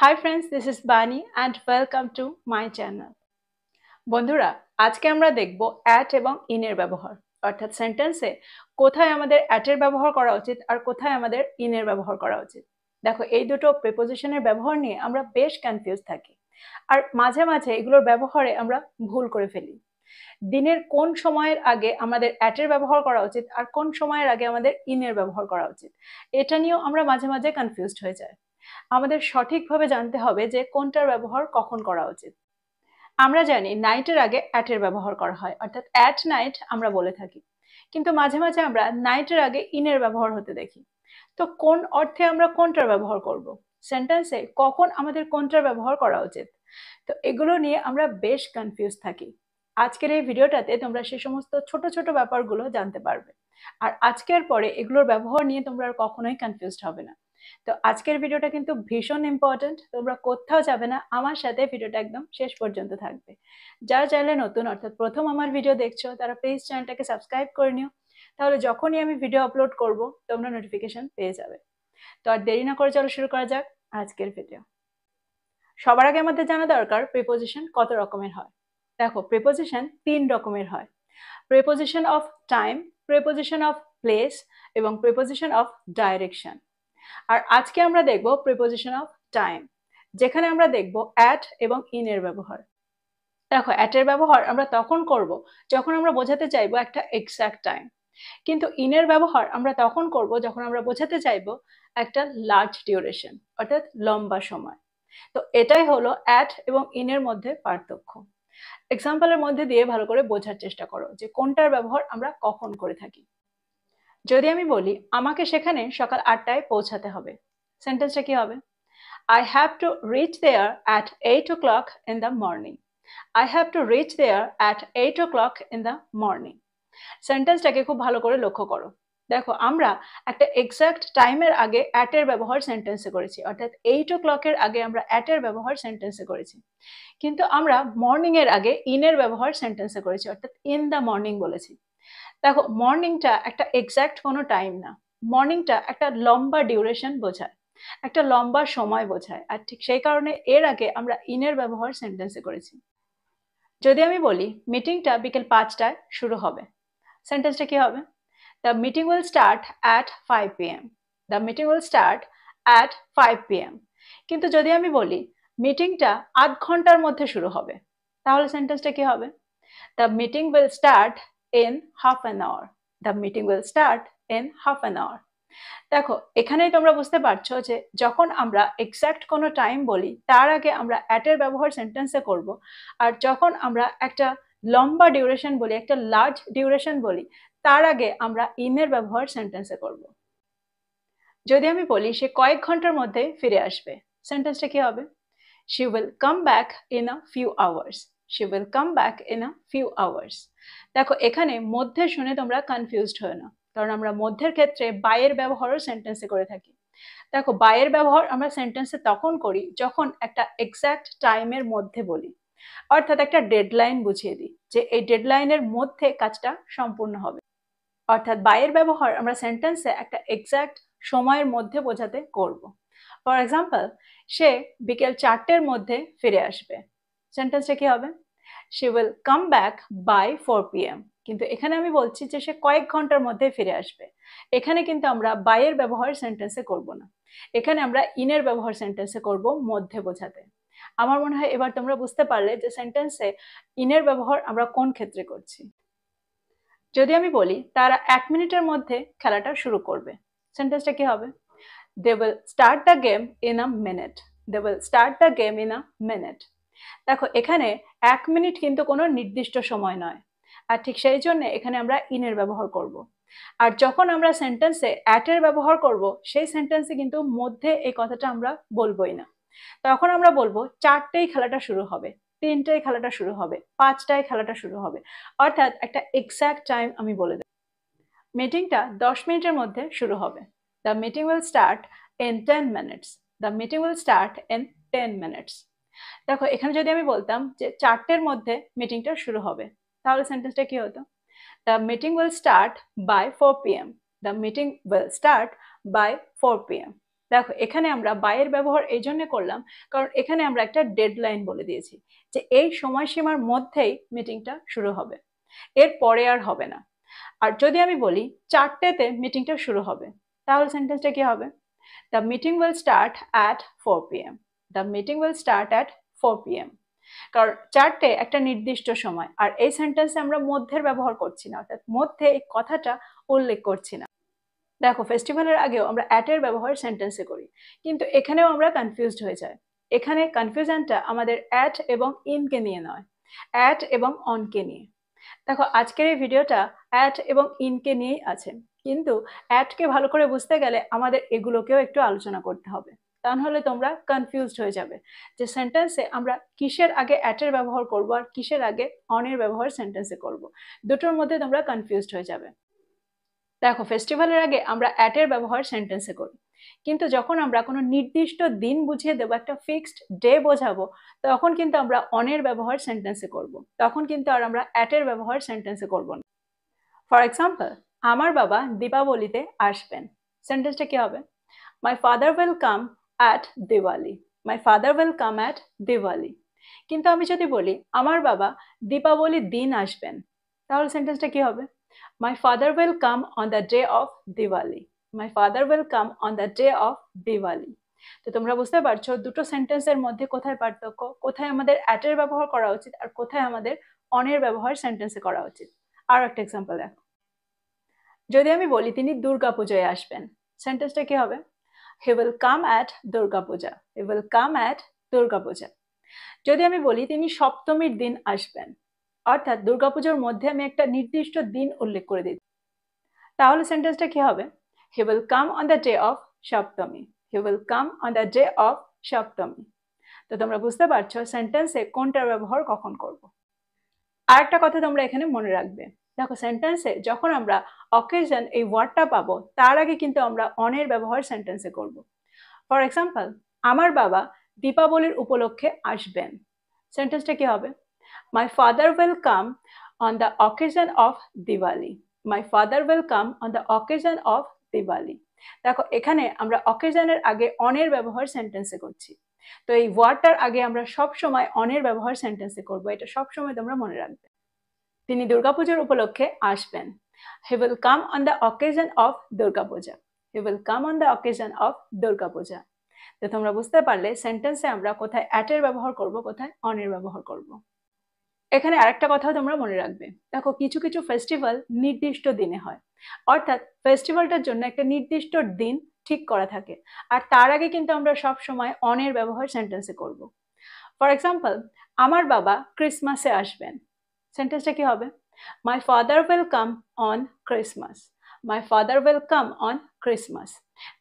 Hi friends, this is Bani and welcome to my channel. বন্ধুরা, আজকে আমরা দেখব at এবং in এর ব্যবহার। অর্থাৎ সেন্টেন্সে কোথায় আমাদের at এর ব্যবহার করা উচিত আর কোথায় আমাদের in এর ব্যবহার করা উচিত। দেখো, এই দুটো প্রিপোজিশনের ব্যবহার নিয়ে আমরা বেশ কনফিউজ থাকি। আর মাঝে মাঝে এগুলোর ব্যবহারে আমরা ভুল করে ফেলি। দিনের কোন সময়ের আগে আমাদের at এর ব্যবহার করা উচিত আর কোন সময়ের আগে আমাদের in এর ব্যবহার করা উচিত, এটা নিয়েও আমরা মাঝে মাঝে কনফিউজড হয়ে যাই। আমাদের সঠিকভাবে জানতে হবে যে কোনটার ব্যবহার কখন করা উচিত। আমরা জানি নাইটের আগে অ্যাট এর ব্যবহার করা হয়, অর্থাৎ অ্যাট নাইট আমরা বলে থাকি। কিন্তু মাঝে মাঝে আমরা নাইটের আগে ইনের ব্যবহার হতে দেখি। তো কোন অর্থে আমরা কোনটার ব্যবহার করব, সেন্টেন্সে কখন আমাদের কোনটার ব্যবহার করা উচিত, তো এগুলো নিয়ে আমরা বেশ কনফিউজ থাকি। আজকের এই ভিডিওটাতে তোমরা সে সমস্ত ছোট ছোট ব্যাপারগুলো জানতে পারবে। আর আজকের পরে এগুলোর ব্যবহার নিয়ে তোমরা আর কখনোই কনফিউজড হবে না। তো আজকের ভিডিওটা কিন্তু ভীষণ ইম্পর্টেন্ট, তোমরা কোথাও যাবে না, আমার সাথে ভিডিওটা একদম শেষ পর্যন্ত থাকবে। যারা চ্যানেলে নতুন, অর্থাৎ প্রথম আমার ভিডিও দেখছো, তারা প্লিজ চ্যানেলটাকে সাবস্ক্রাইব করে নিও। তাহলে যখনই আমি ভিডিও আপলোড করব তোমরা নোটিফিকেশন পেয়ে যাবে। তো আর দেরি না করে চলো শুরু করা যাক আজকের ভিডিও। সবার আগে আমাদের জানা দরকার প্রিপোজিশন কত রকমের হয়। দেখো, প্রিপোজিশন 3 রকমের হয়: preposition of time, preposition of place এবং প্রিপোজিশন অফ ডাইরেকশন। আর আজকে আমরা দেখব প্রিপোজিশন অফ টাইম, যেখানে আমরা দেখব অ্যাট এবং ইন এর ব্যবহার। দেখো, অ্যাট এর ব্যবহার আমরা তখন করব যখন আমরা বোঝাতে চাইবো একটা এক্সাক্ট টাইম, কিন্তু ইন এর ব্যবহার আমরা তখন করব যখন আমরা বোঝাতে চাইবো একটা লার্জ ডিউরেশন, অর্থাৎ লম্বা সময়। তো এটাই হলো অ্যাট এবং ইন এর মধ্যে পার্থক্য। এক্সাম্পলের মধ্যে দিয়ে ভালো করে বোঝার চেষ্টা করো যে কোনটার ব্যবহার আমরা কখন করে থাকি। যদি আমি বলি আমাকে সেখানে সকাল 8টায় পৌঁছাতে হবে, সেন্টেন্সটা কি হবে? I have to reach there at 8 o'clock in the morning. I have to reach there at 8 o'clock in the morning. সেন্টেন্সটাকে খুব ভালো করে লক্ষ্য করো। দেখো, আমরা একটা এক্সাক্ট টাইমের আগে অ্যাট এর ব্যবহার সেন্টেন্সে করেছি, অর্থাৎ 8 o'clock এর আগে আমরা অ্যাট এর ব্যবহার সেন্টেন্সে করেছি। কিন্তু আমরা মর্নিং এর আগে ইন এর ব্যবহার সেন্টেন্সে করেছি, অর্থাৎ ইন দ্য মর্নিং বলেছি। দেখো, মর্নিংটা একটা এক্সাক্ট কোনো টাইম না, মর্নিংটা একটা লম্বা ডিউরেশন বোঝায়, একটা লম্বা সময় বোঝায়। আর ঠিক সেই কারণে এর আগে আমরা ইনের ব্যবহার সেন্টেন্সে করেছি। যদি আমি বলি মিটিংটা বিকেল 5টায় শুরু হবে, সেন্টেন্সটা কি হবে? The meeting will start at 5 p.m. The meeting will start at 5 p.m. কিন্তু যদি আমি বলি মিটিংটা আধ ঘন্টার মধ্যে শুরু হবে, তাহলে সেন্টেন্সটা কি হবে? The meeting will start in half an hour. The meeting will start in half an hour. দেখো, এখানেই তোমরা বুঝতে পারছো যে যখন আমরা এক্সাক্ট কোনো টাইম বলি তার আগে আমরা অ্যাট এর ব্যবহার সেন্টেন্সে করব, আর যখন আমরা একটা লম্বা ডিউরেশন বলি, একটা লার্জ ডিউরেশন বলি, তার আগে আমরা ইন এর ব্যবহার সেন্টেন্সে করব। যদি আমি বলি সে কয়েক ঘন্টার মধ্যে ফিরে আসবে, সেন্টেন্সটা কি হবে? She will come back in a few hours. She will come back in a few hours. দেখো, এখানে মধ্যে শুনে তোমরা কনফিউজড হও না, কারণ আমরা মধ্যের ক্ষেত্রে বাই এর ব্যবহারও সেন্টেন্সে করে থাকি। দেখো, বাই এর ব্যবহার আমরা সেন্টেন্সে তখন করি যখন একটা এক্সাক্ট টাইমের মধ্যে বলি, অর্থাৎ একটা ডেডলাইন বুঝিয়ে দিই যে এই ডেডলাইনের মধ্যে কাজটা সম্পূর্ণ হবে। অর্থাৎ বাই এর ব্যবহার আমরা সেন্টেন্সে একটা এক্সাক্ট সময়ের মধ্যে বোঝাতে করব। ফর এক্সাম্পল, সে বিকেল 4টের মধ্যে ফিরে আসবে, সেন্টেন্সটা কি হবে? She will come back by 4 p.m. কিন্তু এখানে আমি বলছি যে সে কয়েক ঘন্টার মধ্যে ফিরে আসবে। এখানে কিন্তু আমরা বাই এর ব্যবহার সেন্টেন্সে করব না, এখানে আমরা ইনের ব্যবহার সেন্টেন্সে করব মধ্যে বোঝাতে। আমার মনে হয় এবার তোমরা বুঝতে পারলে যে সেন্টেন্সে ইনের ব্যবহার আমরা কোন ক্ষেত্রে করছি। যদি আমি বলি তারা 1 মিনিটের মধ্যে খেলাটা শুরু করবে, সেন্টেন্সটা কি হবে? They will start the game in a minute. They will start the game in a minute. দেখো, এখানে 1 মিনিট কিন্তু কোনো নির্দিষ্ট সময় নয়, আর ঠিক সেই জন্য এখানে আমরা ইনের ব্যবহার করব। আর যখন আমরা সেন্টেন্সে অ্যাট এর ব্যবহার করব, সেই সেন্টেন্সে কিন্তু মধ্যে এই কথাটা আমরা বলবোই না। তখন আমরা বলবো 4টেই খেলাটা শুরু হবে, 3টায় খেলাটা শুরু হবে, 5টায় খেলাটা শুরু হবে, অর্থাৎ একটা এক্সাক্ট টাইম আমি বলে দেব। মিটিংটা 10 মিনিটের মধ্যে শুরু হবে। The meeting will start in 10 minutes. The meeting will start in 10 minutes. দেখো, এখানে যদি আমি বলতাম যে 4টের মধ্যে মিটিংটা শুরু হবে, তাহলে সেন্টেন্সটা কি হতো? The meeting will start by 4 p.m. The meeting will start by 4 p.m. দেখো এখানে আমরা বাইয়ের ব্যবহার এই জন্য করলাম কারণ এখানে আমরা একটা ডেডলাইন বলে দিয়েছি যে এই সময়সীমার মধ্যেই মিটিংটা শুরু হবে, এর পরে আর হবে না। আর যদি আমি বলি 4টেতে মিটিংটা শুরু হবে, তাহলে সেন্টেন্সটা কি হবে? The meeting will start at 4 PM। The meeting will start at 4 PM। কারণ 4টে একটা নির্দিষ্ট সময়, আর এই সেন্টেন্সে আমরা মধ্যের ব্যবহার করছি না, অর্থাৎ মধ্যে এই কথাটা উল্লেখ করছি না। দেখো ফেস্টিভ্যালের আগেও আমরা অ্যাটের ব্যবহার সেন্টেন্সে করি, কিন্তু এখানেও আমরা কনফিউজড হয়ে যাই। এখানে কনফিউশনটা আমাদের অ্যাট এবং ইনকে নিয়ে নয়, অ্যাট এবং অনকে নিয়ে। দেখো আজকের এই ভিডিওটা অ্যাট এবং ইনকে নিয়েই আছে, কিন্তু অ্যাটকে ভালো করে বুঝতে গেলে আমাদের এগুলোকেও একটু আলোচনা করতে হবে, তা নাহলে তোমরা কনফিউজড হয়ে যাবে যে সেন্টেন্সে আমরা কিসের আগে অ্যাটের ব্যবহার করব আর কিসের আগে অনের ব্যবহার সেন্টেন্সে করব, দুটোর মধ্যে তোমরা কনফিউজড হয়ে যাবে। দেখো ফেস্টিভ্যালের আগে আমরা অ্যাটের ব্যবহার সেন্টেন্সে করি, কিন্তু যখন আমরা কোনো নির্দিষ্ট দিন বুঝিয়ে দেবো, একটা ফিক্সড ডে বোঝাবো, তখন কিন্তু আমরা অনের ব্যবহার সেন্টেন্সে করব, তখন কিন্তু আর আমরা অ্যাটের ব্যবহার সেন্টেন্সে করব না। ফর এক্সাম্পল, আমার বাবা দীপাবলিতে আসবেন, সেন্টেন্সটা কি হবে? My father will come at Diwali. My father will come at Diwali. কিন্তু আমি যদি বলি আমার বাবা দীপাবলির দিন আসবেন, তাহলে সেন্টেন্সটা কি হবে? My father will come on the day of Diwali. My father will come on the day of Diwali. তো তোমরা বুঝতে পারছো দুটো সেন্টেন্সের মধ্যে কোথায় পার্থক্য, কোথায় আমাদের অ্যাটের ব্যবহার করা উচিত আর কোথায় আমাদের অনের ব্যবহার সেন্টেন্সে করা উচিত। আর একটা এক্সাম্পল দেখো, যদি আমি বলি তিনি দুর্গাপূজায় আসবেন, সেন্টেন্সটা কি হবে? He will come at Durga Puja. He will come at Durga Puja. যদি আমি বলি তিনি সপ্তমীর দিন আসবেন, অর্থাৎ দুর্গাপুজোর মধ্যে আমি একটা নির্দিষ্ট দিন উল্লেখ করে দিই, তাহলে সেন্টেন্সটা কি হবে? He will come on the day of Saptami. He will come on the day of সপ্তমী। তো তোমরা বুঝতে পারছো সেন্টেন্সে কোনটার ব্যবহার কখন করব। আর একটা কথা তোমরা এখানে মনে রাখবে, দেখো সেন্টেন্সে যখন আমরা অকেশন এই ওয়ার্ডটা পাবো, তার আগে কিন্তু আমরা অনের ব্যবহার সেন্টেন্সে করব। ফর এক্সাম্পল, আমার বাবা দীপাবলির উপলক্ষে আসবেন, সেন্টেন্সটা কি হবে? My father will come on the occasion of Diwali. My father will come on the occasion of Diwali. দেখো এখানে আমরা অকেশনের আগে অনের ব্যবহার সেন্টেন্সে করছি, তো এই ওয়ার্ডটার আগে আমরা সব সময় অনের ব্যবহার সেন্টেন্সে করব, এটা সব সময় তোমরা মনে রাখবে। তিনি দুর্গাপূজার উপলক্ষে আসবেন। He will come on the occasion of Durga Puja. He will come on the occasion of Durga Puja. তো তোমরা বুঝতে পারলে সেন্টেন্সে আমরা কোথায় অ্যাটের ব্যবহার করব, কোথায় অনের ব্যবহার করব। এখানে আরেকটা কথাও তোমরা মনে রাখবে, দেখো কিছু কিছু ফেস্টিভ্যাল নির্দিষ্ট দিনে হয়, অর্থাৎ ফেস্টিভ্যালটার জন্য একটা নির্দিষ্ট দিন ঠিক করা থাকে, আর তার আগে কিন্তু আমরা সব সময় অনের ব্যবহার সেন্টেন্সে করব। ফর এক্সাম্পল, আমার বাবা ক্রিসমাসে আসবেন, সেন্টেন্সটা কি হবে? My father will come on Christmas. My father will come on Christmas.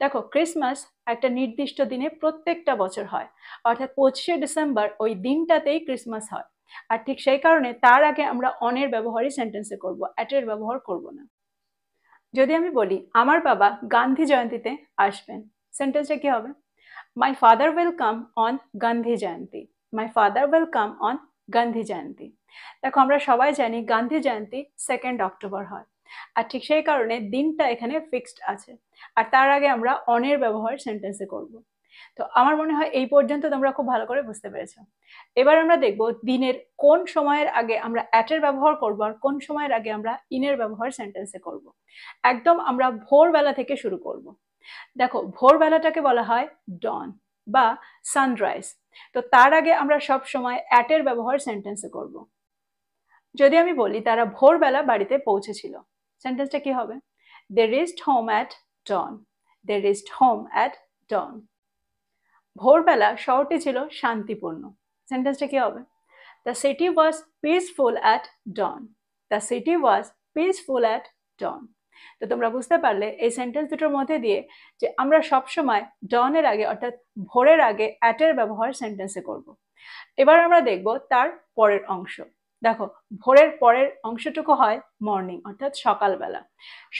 দেখো ক্রিসমাস একটা নির্দিষ্ট দিনে প্রত্যেকটা বছর হয়, অর্থাৎ 25শে ডিসেম্বর ওই দিনটাতেই ক্রিসমাস হয়, আর ঠিক সেই কারণে তার আগে আমরা অনের ব্যবহারই সেন্টেন্সে করব, অ্যাটের ব্যবহার করব না। যদি আমি বলি আমার বাবা গান্ধী জয়ন্তীতে আসবেন, সেন্টেন্সটা কি হবে? My father will come on Gandhi Jayanti. My father will come on Gandhi Jayanti. দেখো আমরা সবাই জানি গান্ধী জয়ন্তী 2 অক্টোবর হয়, আর ঠিক সেই কারণে দিনটা এখানে ফিক্সড আছে, আর তার আগে আমরা অনের ব্যবহার সেন্টেন্সে করব। তো আমার মনে হয় এই পর্যন্ত তোমরা খুব ভালো করে বুঝতে পেরেছো। এবার আমরা দেখব দিনের কোন সময়ের আগে আমরা অ্যাটের ব্যবহার করব আর কোন সময়ের আগে আমরা ইনের ব্যবহার সেন্টেন্সে করব। একদম আমরা ভোরবেলা থেকে শুরু করব। দেখো ভোরবেলাটাকে বলা হয় ডন বা সানরাইজ, তো তার আগে আমরা সব সময় অ্যাটের ব্যবহার সেন্টেন্সে করব। যদি আমি বলি তারা ভোরবেলা বাড়িতে পৌঁছেছিল, সেন্টেন্সটা কি হবে? They reached home at dawn. They reached home at dawn. ভোরবেলা শহরটি ছিল শান্তিপূর্ণ, সেন্টেন্সটা কি হবে? The city was peaceful at dawn. The city was peaceful at dawn. তো তোমরা বুঝতে পারলে এই সেন্টেন্স দুটোর মধ্যে দিয়ে যে আমরা সবসময় ডনের আগে অর্থাৎ ভোরের আগে অ্যাটের ব্যবহার সেন্টেন্সে করব। এবার আমরা দেখব তার পরের অংশ। দেখো ভোরের পরের অংশটুকু হয় মর্নিং অর্থাৎ সকালবেলা।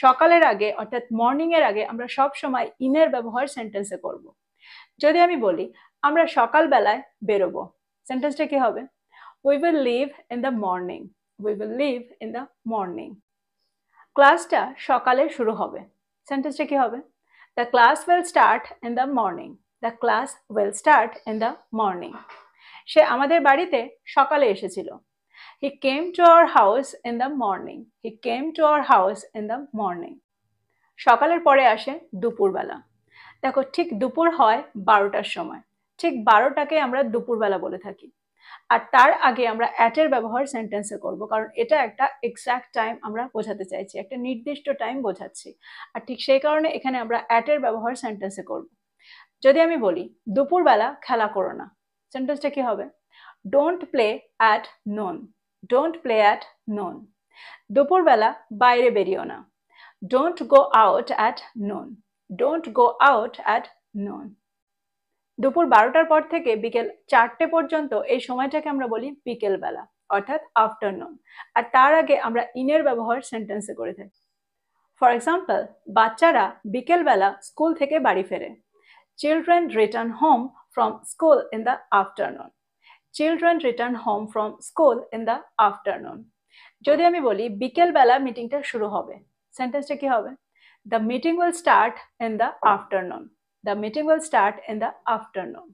সকালের আগে অর্থাৎ মর্নিং এর আগে আমরা সব সময় ইনের ব্যবহার সেন্টেন্সে করব। যদি আমি বলি আমরা সকালবেলায় বেরোবো, সেন্টেন্সটা কি হবে? We will leave in the morning. We will leave in the morning. ক্লাসটা সকালে শুরু হবে, সেন্টেন্সটা কি হবে? The class will start in the morning. The class will start in the morning. সে আমাদের বাড়িতে সকালে এসেছিল। He came to our house in the morning. He came to our house in the morning. সকালের পরে আসে দুপুরবেলা। দেখো, ঠিক দুপুর হয় 12টার সময়। ঠিক 12টাকে আমরা দুপুরবেলা বলে থাকি। আর তার আগে আমরা অ্যাটের ব্যবহার সেন্টেন্সে করব, কারণ এটা একটা এক্সাক্ট টাইম আমরা বোঝাতে চাইছি, একটা নির্দিষ্ট টাইম বোঝাচ্ছি। আর ঠিক সেই কারণে এখানে আমরা অ্যাটের ব্যবহার সেন্টেন্সে করব। যদি আমি বলি দুপুরবেলা খেলা করো না, সেন্টেন্সটা কি হবে? Don't play at known. Don't play at known. দুপুরবেলা বাইরে বেরিও না। Don't go out at known. Don't go out at known. দুপুর 12টার পর থেকে বিকেল 4টে পর্যন্ত এই সময়টাকে আমরা বলি বিকেলবেলা, অর্থাৎ আফটারনুন। আর তার আগে আমরা ইনের ব্যবহার সেন্টেন্সে করে থাকি। ফর এক্সাম্পল, বাচ্চারা বিকেলবেলা স্কুল থেকে বাড়ি ফেরে। Children return home from school in the afternoon. Children return home from school in the afternoon. যদি আমি বলি বিকেলবেলা মিটিংটা শুরু হবে, সেন্টেন্সটা কি হবে? The meeting will start in the afternoon. The meeting will start in the afternoon.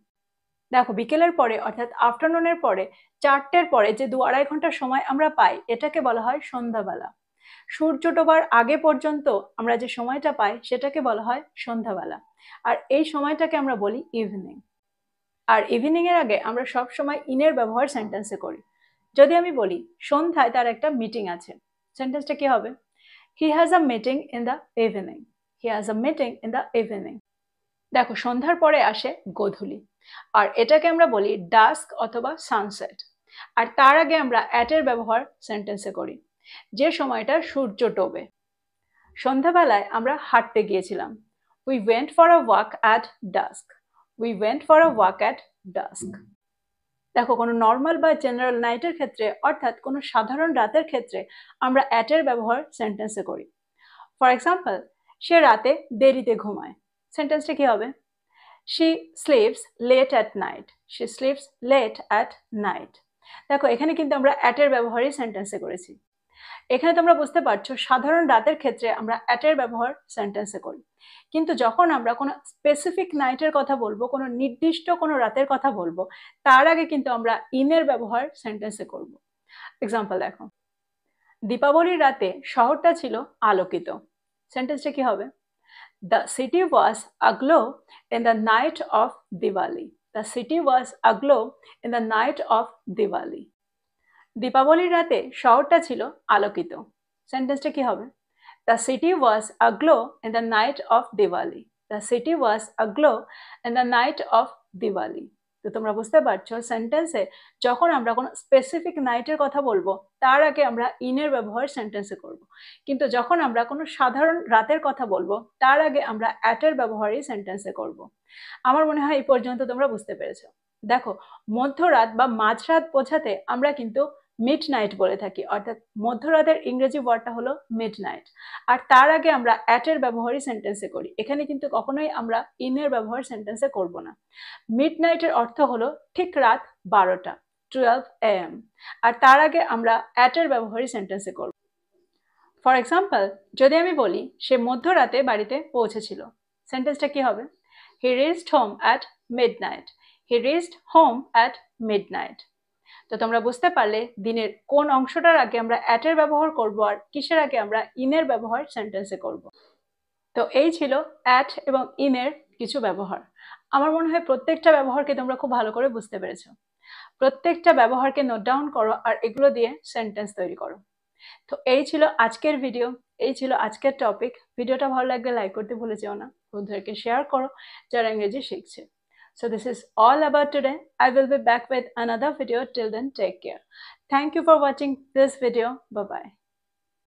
দেখো, বিকেলের পরে অর্থাৎ আফটারনুনের পরে 4টের পরে যে 2-2.5 ঘন্টা সময় আমরা পাই, এটাকে বলা হয় সন্ধ্যাবেলা। সূর্য ডোবার আগে পর্যন্ত আমরা যে সময়টা পাই সেটাকে বলা হয় সন্ধ্যাবেলা। আর এই সময়টাকে আমরা বলি ইভিনিং। আর ইভিনিং এর আগে আমরা সব সময় ইনের ব্যবহার সেন্টেন্সে করি। যদি আমি বলি সন্ধ্যায় তার একটা মিটিং আছে, সেন্টেন্সটা কি হবে? He has a meeting in the evening. He has a meeting in the evening. দেখো, সন্ধ্যার পরে আসে গোধূলি, আর এটাকে আমরা বলি ডাস্ক অথবা সানসেট। আর তার আগে আমরা অ্যাটের ব্যবহার সেন্টেন্সে করি, যে সময়টা সূর্য ডোবে। সন্ধ্যাবেলায় আমরা হাঁটতে গিয়েছিলাম। We went for a walk at dusk. We went for a walk at dusk. দেখো, কোনো নর্মাল বা জেনারেল নাইটের ক্ষেত্রে, অর্থাৎ কোনো সাধারণ রাতের ক্ষেত্রে আমরা অ্যাটের ব্যবহার সেন্টেন্সে করি। ফর এক্সাম্পল, সে রাতে দেরিতে ঘুমায়, সেন্টেন্সটা কি হবে? She sleeps late at night. She sleeps late at night. দেখো, এখানে কিন্তু আমরা অ্যাটের ব্যবহারই সেন্টেন্সে করেছি। এখানে তোমরা বুঝতে পারছো, সাধারণ রাতের ক্ষেত্রে আমরা অ্যাটের ব্যবহার সেন্টেন্সে করি, কিন্তু যখন আমরা কোনো স্পেসিফিক নাইটের কথা বলবো, কোনো নির্দিষ্ট কোনো রাতের কথা বলবো, তার আগে কিন্তু আমরা ইনের ব্যবহার সেন্টেন্সে করব। এক্সাম্পল দেখো, দীপাবলির রাতে শহরটা ছিল আলোকিত, সেন্টেন্সটা কি হবে? The city was aglow in the night of Diwali. The city was aglow in the night of Diwali. দীপাবলির রাতে শহরটা ছিল আলোকিত, সেন্টেন্সটা কি হবে? The city was aglow in the night of Diwali. The city was aglow in the night of Diwali. তো তোমরা বুঝতে পারছো, সেন্টেন্সে যখন আমরা কোনো স্পেসিফিক নাইটের কথা বলবো, তার আগে আমরা ইনের ব্যবহার সেন্টেন্সে করব। কিন্তু যখন আমরা কোনো সাধারণ রাতের কথা বলবো, তার আগে আমরা অ্যাটের ব্যবহারই সেন্টেন্সে করব। আমার মনে হয় এই পর্যন্ত তোমরা বুঝতে পেরেছো। দেখো, মধ্যরাত বা মাঝরাত বোঝাতে আমরা কিন্তু মিড নাইট বলে থাকি, অর্থাৎ মধ্যরাতের ইংরেজি ওয়ার্ডটা হলো মিড নাইট। আর তার আগে আমরা অ্যাটের ব্যবহারই সেন্টেন্সে করি। এখানে কিন্তু কখনোই আমরা ইনের ব্যবহার সেন্টেন্সে করব না। মিড নাইটের অর্থ হলো ঠিক রাত 12টা, 12 AM। আর তার আগে আমরা অ্যাটের ব্যবহারই সেন্টেন্সে করব। ফর এক্সাম্পল, যদি আমি বলি সে মধ্যরাতে বাড়িতে পৌঁছেছিল, সেন্টেন্সটা কি হবে? He reached home at midnight. He reached home at midnight. তো তোমরা বুঝতে পারলে দিনের কোন অংশটার আগে আমরা অ্যাটের ব্যবহার করব আর কিসের আগে আমরা ইনের ব্যবহার সেন্টেন্সে করব। তো এই ছিল অ্যাট এবং ইনের কিছু ব্যবহার। আমার মনে হয় প্রত্যেকটা ব্যবহারকে তোমরা খুব ভালো করে বুঝতে পেরেছো। প্রত্যেকটা ব্যবহারকে নোট ডাউন করো আর এগুলো দিয়ে সেন্টেন্স তৈরি করো। তো এই ছিল আজকের ভিডিও, এই ছিল আজকের টপিক। ভিডিওটা ভালো লাগলে লাইক করতে ভুলে যেও না, বন্ধুদেরকে শেয়ার করো যারা ইংরেজি শিখছে। So this is all about today. I will be back with another video. Till then, take care. Thank you for watching this video. Bye bye.